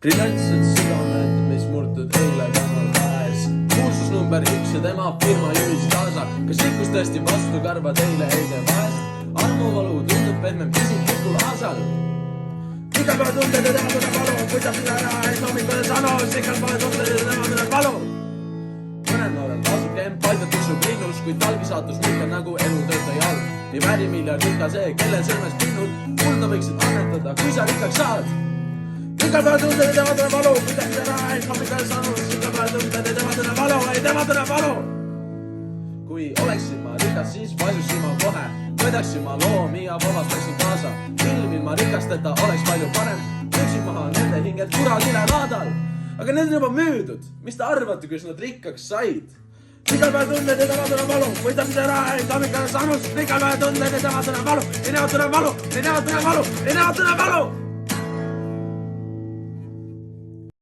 Briljantsed südamed, mis murtud eile kanal käes. Kuulsus number 1 ja tema firma juhis kaasa. Kas ikkus tõesti vastu karva teile heide vahest? Armuvalu tundub pehmem isiklikul aasal. Igal pole tunded ja tema tunneb valu. Võidab mida ära, et hommikul sanos. Igal pole tunded ja tema tunneb valu. Mõnel noorel tasuke empaatia tussub linnus, kui talgi saatus mitte nagu elu töötaja all. Nii väärimiljar ikka see, kellel sõrmes pinnud. Kulda võiksid annetada, kui sa rikkaks saad. Igal pole tunded ja tema tunneb valu. Võidab mida ära, et hommikul sanos. Igal pole tunded ja tema tunneb valu. Ei, tema tunneb valu. Kui oleksin ma rikas, siis vaisusin ma kohe. Võidaksin ma loomi ja vabastaksin kaasa. Ilm ilma rikasteta oleks palju parem. Lööksin maha nende hinged kuragile laadal. Aga need on juba müüdud. Mis te arvate, kus nad rikkaks said? Igal päev tunded ja tema tunneb valu. Võidab mida ära, et hommikul saanus. Igal päev tunded ja tema tunneb valu. Ei näo tunneb valu. Ei näo tunneb valu. Ei näo tunneb valu.